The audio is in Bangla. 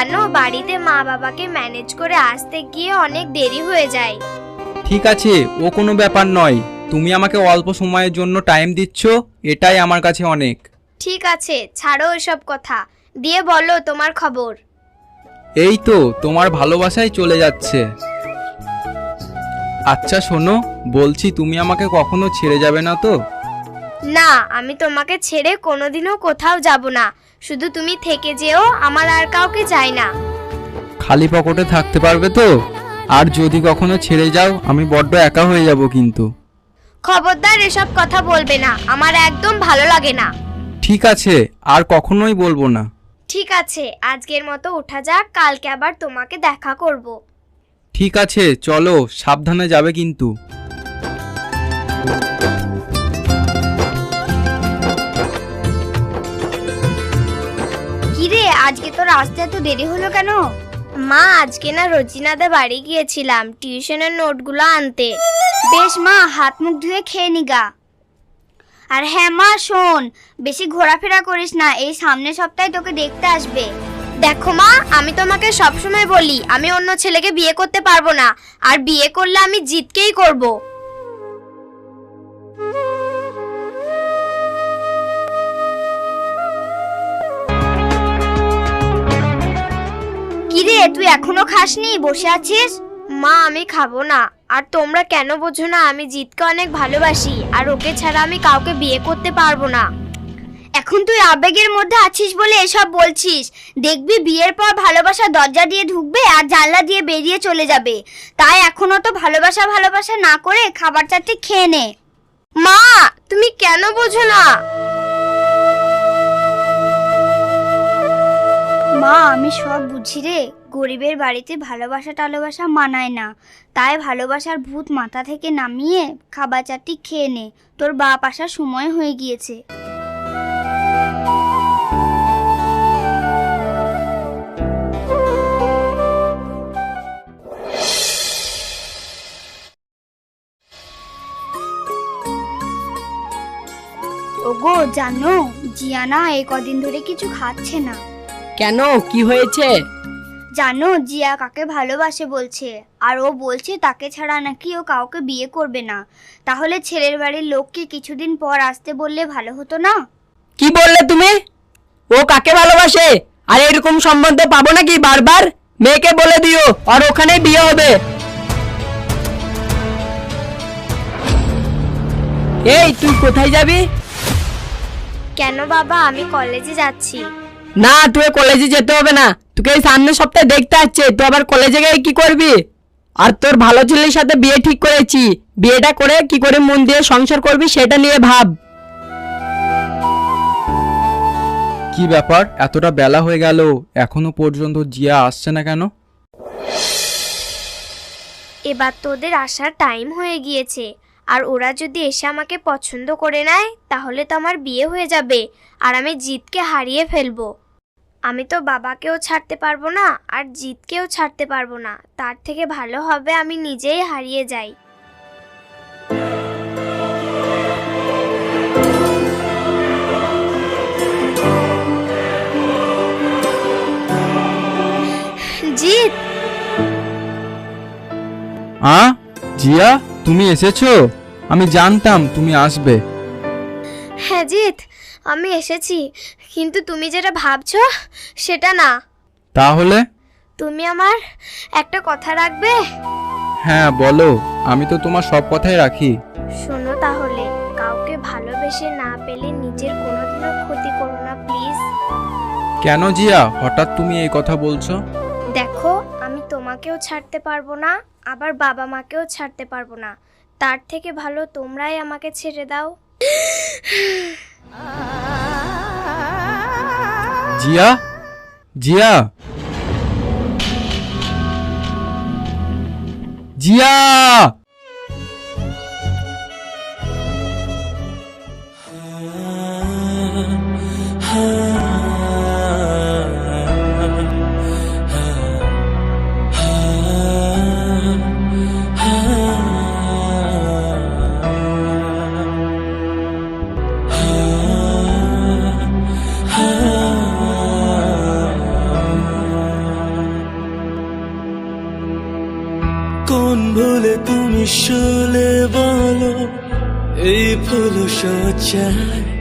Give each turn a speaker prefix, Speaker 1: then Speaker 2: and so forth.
Speaker 1: জানো বাড়িতে মা বাবাকে ম্যানেজ করে আসতে গিয়ে অনেক দেরি হয়ে যায়।
Speaker 2: ঠিক আছে, ও কোনো ব্যাপার নয়। তুমি আমাকে অল্প সময়ের জন্য টাইম দিচ্ছ, এটাই আমার কাছে অনেক।
Speaker 1: ঠিক আছে, ছাড়ো এসব কথা, দিয়ে বলো তোমার খবর।
Speaker 2: এই তো তোমার ভালোবাসায় চলে যাচ্ছে। আচ্ছা শোনো, বলছি তুমি আমাকে কখনো ছেড়ে যাবে না তো?
Speaker 1: না, আমি তোমাকে ছেড়ে কোনোদিনও কোথাও যাব না। শুধু তুমি থেকে যেও, আমার আর কাউকে চাই না।
Speaker 2: খালি পকেটে থাকতে পারবে তো? আর যদি কখনো ছেড়ে যাও আমি বড্ড একা হয়ে যাব কিন্তু।
Speaker 1: খবরদার এসব কথা বলবে না, আমার একদম ভালো লাগে না।
Speaker 2: ঠিক আছে, আর কখনোই বলবো না।
Speaker 1: ঠিক আছে, আজকের মতো ওঠা যাক, কালকে আবার তোমাকে দেখা করব।
Speaker 2: ঠিক আছে চলো, সাবধানে যাবে কিন্তু।
Speaker 1: কিরে, আজকে তোর আসতে এত দেরি হলো কেন? মা, আজকে না রোজিনাদা বাড়ি গিয়েছিলাম টিউশনের নোটগুলো আনতে। বেশ মা, হাত মুখ ধুয়ে খেয়ে নিগা। আর হ্যাঁ মা শোন, বেশি ঘোরাফেরা করিস না, এই সামনের সপ্তাহে তোকে দেখতে আসবে। দেখো মা, আমি তোমাকে সবসময় বলি আমি অন্য ছেলেকে বিয়ে করতে পারবো না, আর বিয়ে করলে আমি জিতকেই করব। কিরে, তুই এখনো খাসনি, বসে আছিস? মা, আমি খাবো না। আর তোমরা কেন বোঝো না, আমি জিতকে অনেক ভালোবাসি, আর ওকে ছাড়া আমি কাউকে বিয়ে করতে পারবো না। এখন তুই আবেগের মধ্যে আছিস বলে এসব বলছিস। দেখবি বিয়ের পর ভালোবাসা দরজা দিয়ে ঢুকবে আর জানলা দিয়ে বেরিয়ে চলে যাবে। তাই এখনো তো ভালোবাসা ভালোবাসা না করে খাবার চারটে খেয়ে নে। মা, তুমি কেন বোঝো না? মা, আমি সব বুঝি রে। গরিবের বাড়িতে ভালোবাসা টালোবাসা মানায় না, তাই ভালোবাসার ভূত মাথা থেকে নামিয়ে খাবার চারটি খেয়ে নে, তোর বাপ আসার সময় হয়ে গিয়েছে। ওগো জানো, জিয়ানা এই কদিন ধরে কিছু খাচ্ছে না।
Speaker 3: কেন, কি হয়েছে?
Speaker 1: জানো, জিয়া কাকে ভালোবাসে বলছে, আর ও বলছে তাকে ছাড়া নাকি ও কাউকে বিয়ে করবে না। তাহলে ছেলের বাড়ির লোককে কিছুদিন পর আসতে বললে ভালো হতো না?
Speaker 3: কি বললে তুমি? ও কাকে ভালোবাসে? আর এরকম সম্বন্ধ পাবো নাকি বারবার? মেয়েকে বলে দিও আর ওখানে বিয়ে হবে। এই তুই কোথায় যাবি?
Speaker 1: কেন বাবা, আমি কলেজে যাচ্ছি।
Speaker 3: না, তুই কলেজে যেতে হবে না, তোকে এই সামনের সপ্তাহে দেখতে আসছে, তুই আবার কলেজে গিয়ে কি করবি? আর তোর ভালো ছেলের সাথে বিয়ে ঠিক করেছি, বিয়েটা করে কি করে মন দিয়ে সংসার করবি সেটা নিয়ে ভাব।
Speaker 2: কি ব্যাপার, এতটা বেলা হয়ে গেল এখনো পর্যন্ত জিয়া আসছে না কেন?
Speaker 1: এবার তোদের আসার টাইম হয়ে গিয়েছে, আর ওরা যদি এসে আমাকে পছন্দ করে নেয় তাহলে তো আমার বিয়ে হয়ে যাবে, আর আমি জিতকে হারিয়ে ফেলবো। আমি তো বাবাকেও ছাড়তে পারবো না, আর জিতকেও ছাড়তে পারবো না। তার থেকে ভালো হবে আমি নিজেই হারিয়ে যাই। জিত,
Speaker 2: জিয়া তুমি এসেছো? আমি জানতাম তুমি আসবে।
Speaker 1: হ্যাঁ জিত, আমি এসেছি, কিন্তু তুমি যেটা ভাবছো সেটা না।
Speaker 2: তাহলে?
Speaker 1: তুমি আমার একটা কথা রাখবে?
Speaker 2: হ্যাঁ বলো, আমি তো তোমার সব কথাই রাখি।
Speaker 1: শোনো তাহলে, কাউকে ভালোবেসে না পেলে নিজের কোনোদিনও ক্ষতি করো না প্লিজ।
Speaker 2: কেন জিয়া, হঠাৎ তুমি এই কথা বলছো?
Speaker 1: দেখো, আমি তোমাকেও ছাড়তে পারবো না, আবার বাবা মাকেও ছাড়তে পারবো না। তার থেকে ভালো তোমরাই আমাকে ছেড়ে দাও।
Speaker 2: জিয়া, জিয়া, জিয়া!
Speaker 4: ফুলে তুমি শুলে বলো এই ফুল সজ্জায়